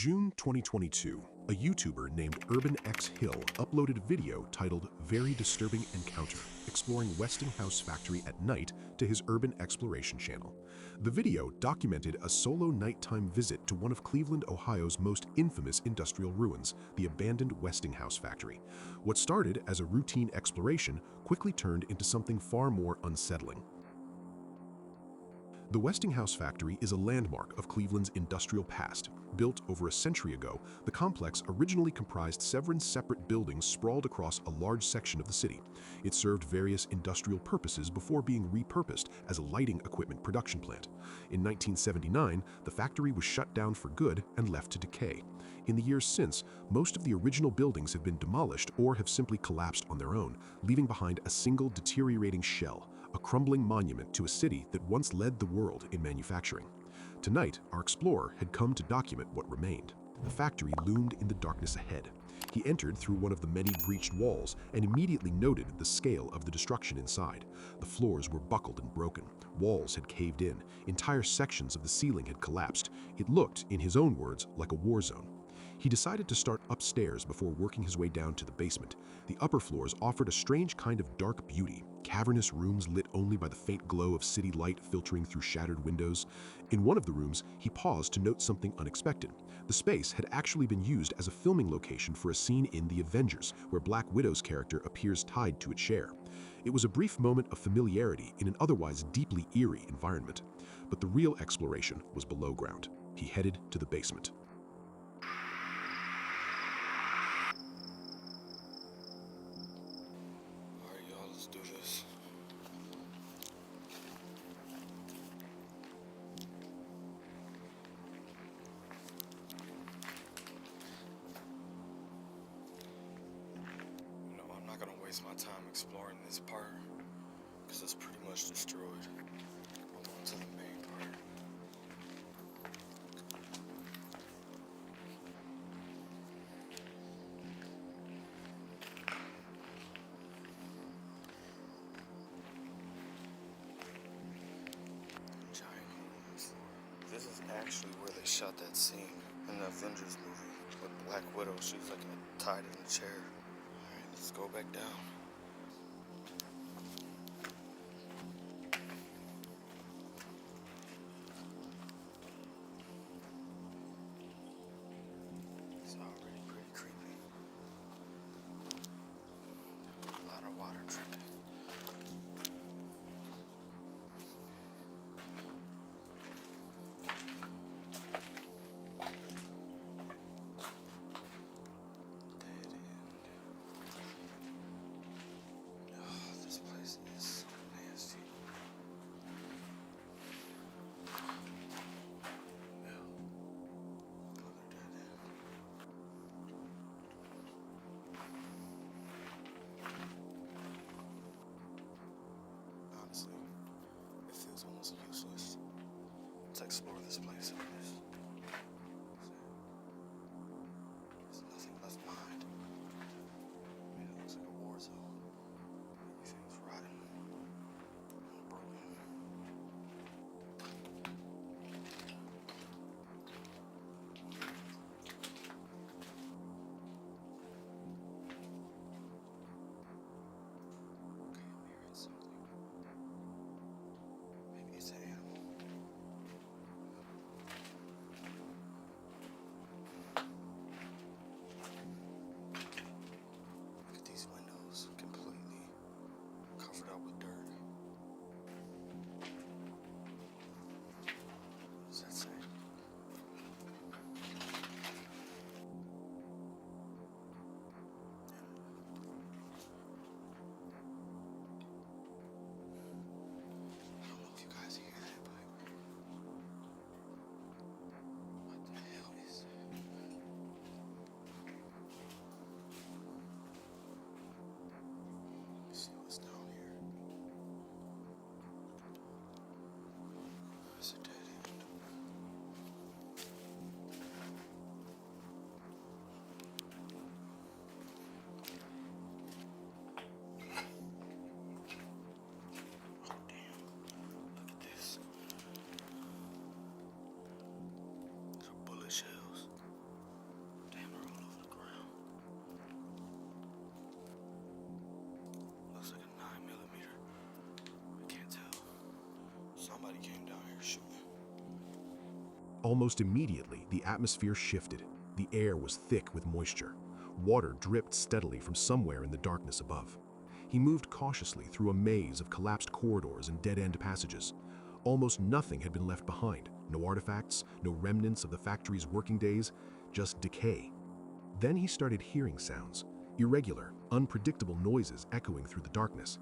June 2022, a YouTuber named Urban X Hill uploaded a video titled Very Disturbing Encounter, exploring Westinghouse factory at night to his Urban Exploration channel. The video documented a solo nighttime visit to one of Cleveland, Ohio's most infamous industrial ruins, the abandoned Westinghouse factory. What started as a routine exploration quickly turned into something far more unsettling. The Westinghouse factory is a landmark of Cleveland's industrial past. Built over a century ago, the complex originally comprised seven separate buildings sprawled across a large section of the city. It served various industrial purposes before being repurposed as a lighting equipment production plant. In 1979, the factory was shut down for good and left to decay. In the years since, most of the original buildings have been demolished or have simply collapsed on their own, leaving behind a single deteriorating shell, a crumbling monument to a city that once led the world in manufacturing. Tonight, our explorer had come to document what remained. The factory loomed in the darkness ahead. He entered through one of the many breached walls and immediately noted the scale of the destruction inside. The floors were buckled and broken. Walls had caved in. Entire sections of the ceiling had collapsed. It looked, in his own words, like a war zone. He decided to start upstairs before working his way down to the basement. The upper floors offered a strange kind of dark beauty, cavernous rooms lit only by the faint glow of city light filtering through shattered windows. In one of the rooms, he paused to note something unexpected. The space had actually been used as a filming location for a scene in The Avengers, where Black Widow's character appears tied to a chair. It was a brief moment of familiarity in an otherwise deeply eerie environment. But the real exploration was below ground. He headed to the basement. Let's do this. No, I'm not gonna waste my time exploring this part because it's pretty much destroyed. I'm on to the main part. This is actually where they shot that scene in the Avengers movie with Black Widow. She was like tied in a chair. Alright, let's go back down. It's already pretty creepy. A lot of water dripping. Honestly, it feels almost useless to explore this place anyways. There's nothing left behind. I mean, it looks like a war zone. Everything's rotten and broken. Okay, I'm hearing something. Maybe it's an animal. Look at these windows, completely covered up with dirt. What does that say? I don't know if you guys hear that, but what the hell is that? Let's see what's down here. It's a dead end. Oh damn. Look at this. These are bullet shells. Somebody came down here shooting. Almost immediately, the atmosphere shifted. The air was thick with moisture. Water dripped steadily from somewhere in the darkness above. He moved cautiously through a maze of collapsed corridors and dead-end passages. Almost nothing had been left behind. No artifacts, no remnants of the factory's working days, just decay. Then he started hearing sounds, irregular, unpredictable noises echoing through the darkness.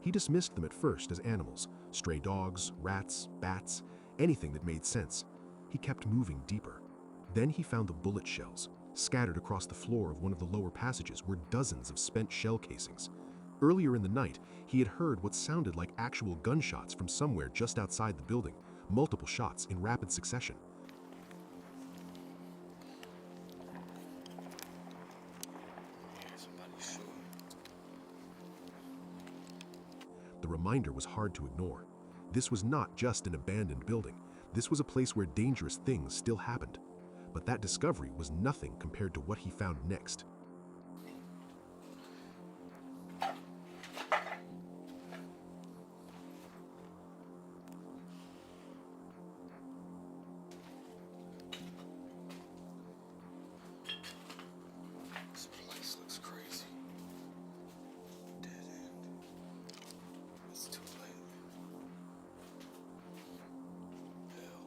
He dismissed them at first as animals, stray dogs, rats, bats, anything that made sense. He kept moving deeper. Then he found the bullet shells. Scattered across the floor of one of the lower passages were dozens of spent shell casings. Earlier in the night, he had heard what sounded like actual gunshots from somewhere just outside the building, multiple shots in rapid succession. Yeah, somebody's shooting. The reminder was hard to ignore. This was not just an abandoned building. This was a place where dangerous things still happened. But that discovery was nothing compared to what he found next. This place looks crazy. Dead end. It's too late. Hell.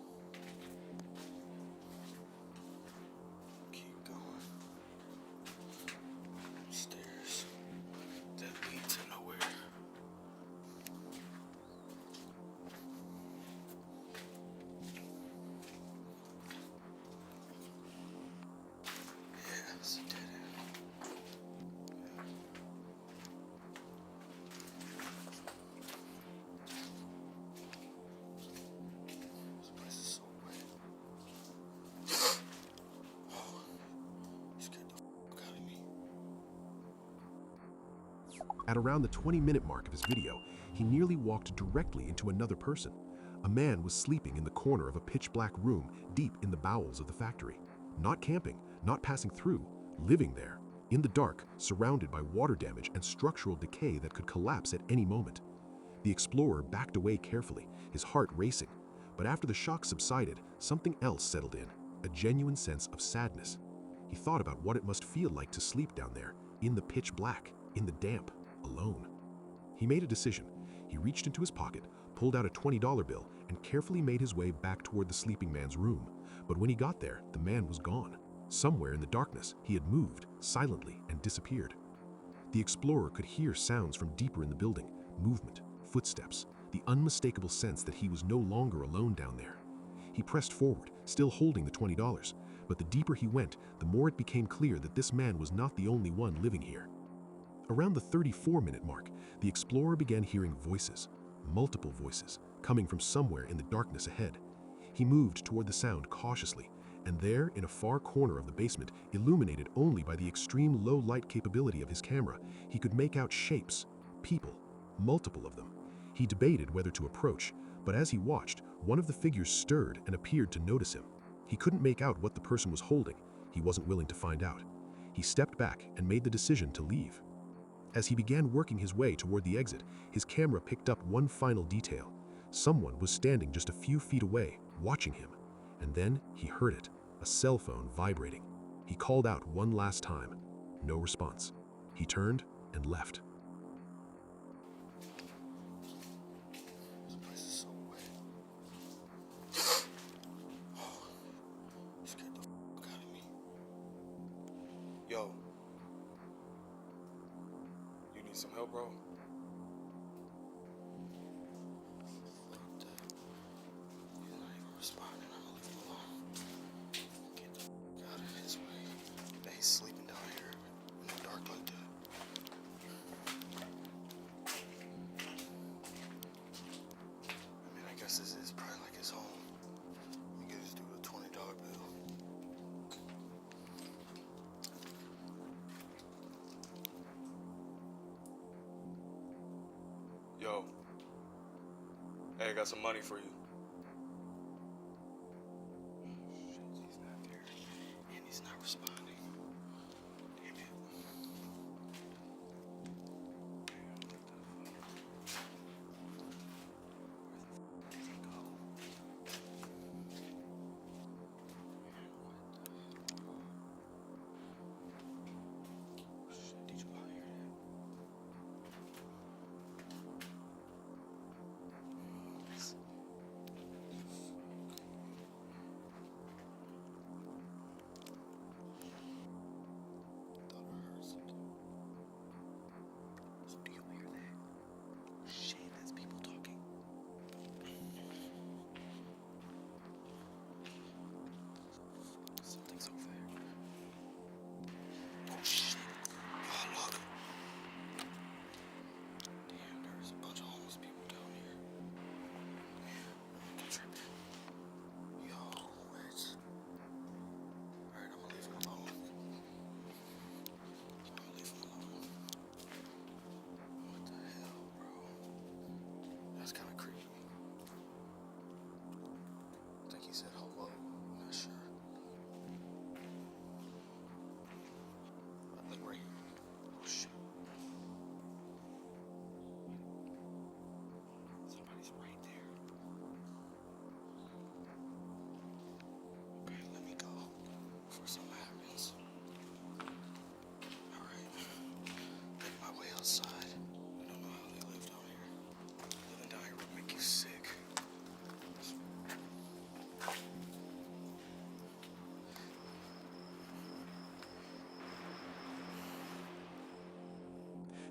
Keep going. Stairs that lead to nowhere. Yeah, it's a dead end. This place is so wet. Oh, you scared the fuck out of me. At around the 20-minute mark of his video, he nearly walked directly into another person. A man was sleeping in the corner of a pitch-black room deep in the bowels of the factory. Not camping, not passing through, living there, in the dark, surrounded by water damage and structural decay that could collapse at any moment. The explorer backed away carefully, his heart racing. But after the shock subsided, something else settled in, a genuine sense of sadness. He thought about what it must feel like to sleep down there, in the pitch black, in the damp, alone. He made a decision. He reached into his pocket, pulled out a $20 bill, and carefully made his way back toward the sleeping man's room. But when he got there, the man was gone. Somewhere in the darkness, he had moved, silently, and disappeared. The explorer could hear sounds from deeper in the building, movement, footsteps, the unmistakable sense that he was no longer alone down there. He pressed forward, still holding the $20, but the deeper he went, the more it became clear that this man was not the only one living here. Around the 34-minute mark, the explorer began hearing voices, multiple voices, coming from somewhere in the darkness ahead. He moved toward the sound cautiously, and there, in a far corner of the basement, illuminated only by the extreme low light capability of his camera, he could make out shapes, people, multiple of them. He debated whether to approach, but as he watched, one of the figures stirred and appeared to notice him. He couldn't make out what the person was holding. He wasn't willing to find out. He stepped back and made the decision to leave. As he began working his way toward the exit, his camera picked up one final detail. Someone was standing just a few feet away, watching him. And then he heard it, a cell phone vibrating. He called out one last time. No response. He turned and left. This place is so wet. Oh, you scared the fuck out of me. Yo. You need some help, bro? Fuck that. He's not even responding. I'm gonna leave him alone. Get the fuck out of his way. That he's sleeping down here in the dark like that. I mean, I guess this is probably like his home. Let me get this dude a $20 bill. Yo. Hey, I got some money for you. Shit, he's not there. And he's not responding. Damn it. Damn, what the fuck? Where the fuck did he go?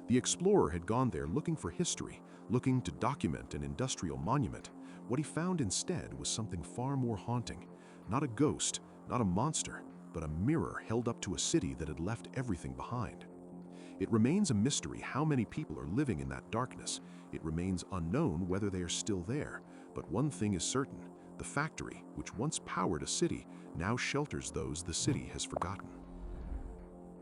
The explorer had gone there looking for history, looking to document an industrial monument. What he found instead was something far more haunting. Not a ghost, not a monster, but a mirror held up to a city that had left everything behind. It remains a mystery how many people are living in that darkness. It remains unknown whether they are still there. But one thing is certain: the factory, which once powered a city, now shelters those the city has forgotten.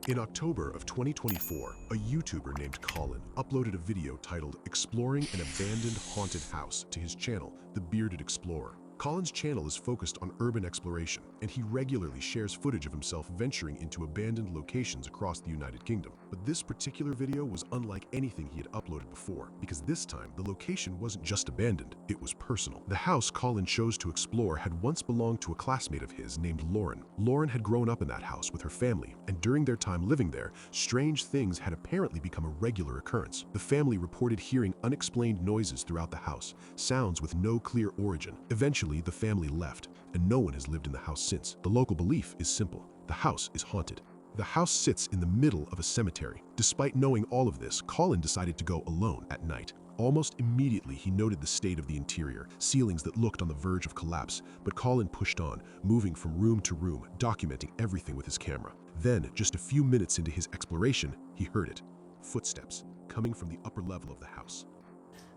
In October of 2024, a YouTuber named Colin uploaded a video titled "Exploring an Abandoned Haunted House" to his channel, The Bearded Explorer. Colin's channel is focused on urban exploration, and he regularly shares footage of himself venturing into abandoned locations across the United Kingdom. But this particular video was unlike anything he had uploaded before, because this time the location wasn't just abandoned, it was personal. The house Colin chose to explore had once belonged to a classmate of his named Lauren. Lauren had grown up in that house with her family, and during their time living there, strange things had apparently become a regular occurrence. The family reported hearing unexplained noises throughout the house, sounds with no clear origin. Eventually, the family left, and no one has lived in the house since. The local belief is simple: the house is haunted. The house sits in the middle of a cemetery. Despite knowing all of this, Colin decided to go alone at night. Almost immediately, he noted the state of the interior, ceilings that looked on the verge of collapse, but Colin pushed on, moving from room to room, documenting everything with his camera. Then, just a few minutes into his exploration, he heard it: footsteps coming from the upper level of the house.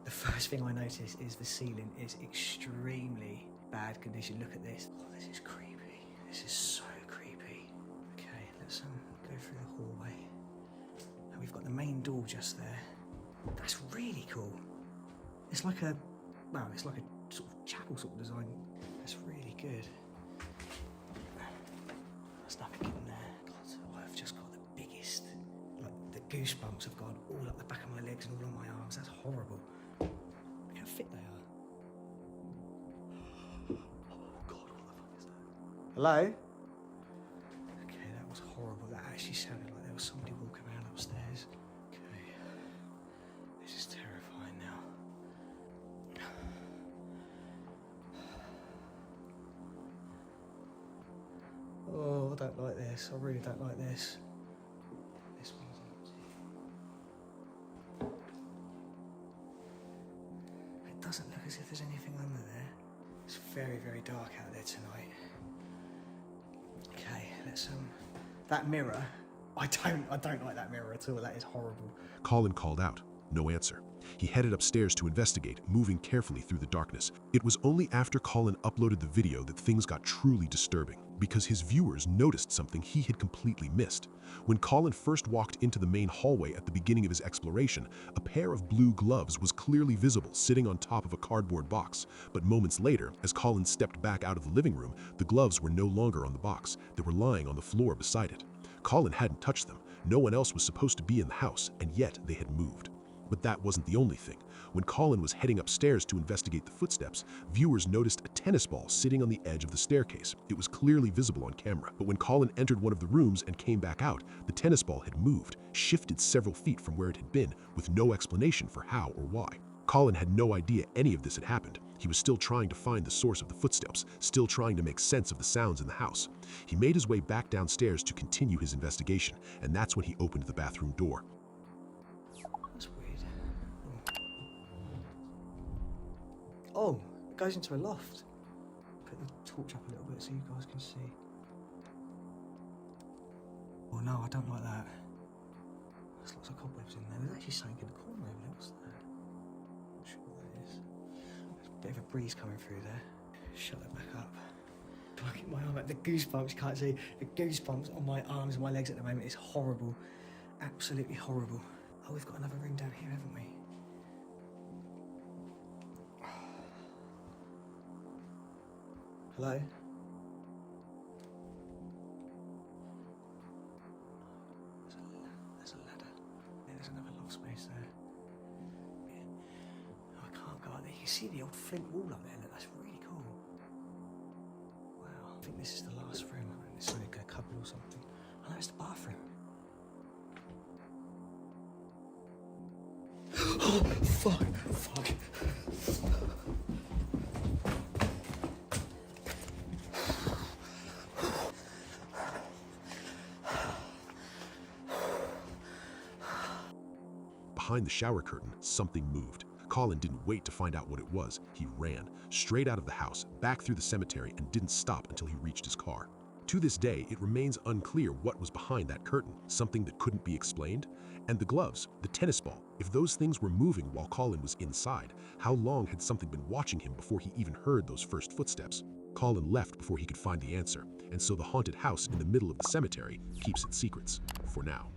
The first thing I notice is the ceiling is extremely bad condition. Look at this. Oh, this is creepy. This is so creepy. Okay, let's go through the hallway. And we've got the main door just there. That's really cool. It's like a, well, it's like a sort of chapel sort of design. That's really good. There's nothing in there. God, I've just got the biggest, like the goosebumps have gone all up the back of my legs and all on my arms. That's horrible. Look how fit they are. Oh God, what the fuck is that? Hello? Okay, that was horrible. That actually sounded like there was somebody walking around upstairs. Okay, this is terrifying now. Oh, I don't like this. I really don't like this. This one's empty. It doesn't look as if there's anything under there. It's very, very dark out there tonight. Okay, let's that mirror. I don't like that mirror at all. That is horrible. Colin called out. No answer. He headed upstairs to investigate, moving carefully through the darkness. It was only after Colin uploaded the video that things got truly disturbing, because his viewers noticed something he had completely missed. When Colin first walked into the main hallway at the beginning of his exploration, a pair of blue gloves was clearly visible sitting on top of a cardboard box. But moments later, as Colin stepped back out of the living room, the gloves were no longer on the box. They were lying on the floor beside it. Colin hadn't touched them. No one else was supposed to be in the house, and yet they had moved. But that wasn't the only thing. When Colin was heading upstairs to investigate the footsteps, viewers noticed a tennis ball sitting on the edge of the staircase. It was clearly visible on camera, but when Colin entered one of the rooms and came back out, the tennis ball had moved, shifted several feet from where it had been, with no explanation for how or why. Colin had no idea any of this had happened. He was still trying to find the source of the footsteps, still trying to make sense of the sounds in the house. He made his way back downstairs to continue his investigation, and that's when he opened the bathroom door. That's weird. Oh, it goes into a loft. Put the torch up a little bit so you guys can see. Oh no, I don't like that. There's lots of cobwebs in there. There's actually something in the corner over there. What's that? Not sure what that is. There's a bit of a breeze coming through there. Shut that back up. Look at my arm, the goosebumps, you can't see. The goosebumps on my arms and my legs at the moment is horrible. Absolutely horrible. Oh, we've got another room down here, haven't we? Hello? There's a ladder. Yeah, there's another loft space there. Yeah. Oh, I can't go up there. You can see the old flint wall up there. Look, that's really cool. Wow. I think this is the last room. I think it's like a cupboard or something. Oh, no, it's the bathroom. Oh, fuck. Fuck. behind the shower curtain, something moved. Colin didn't wait to find out what it was. He ran, straight out of the house, back through the cemetery, and didn't stop until he reached his car. To this day, it remains unclear what was behind that curtain, something that couldn't be explained. And the gloves, the tennis ball, if those things were moving while Colin was inside, how long had something been watching him before he even heard those first footsteps? Colin left before he could find the answer, and so the haunted house in the middle of the cemetery keeps its secrets, for now.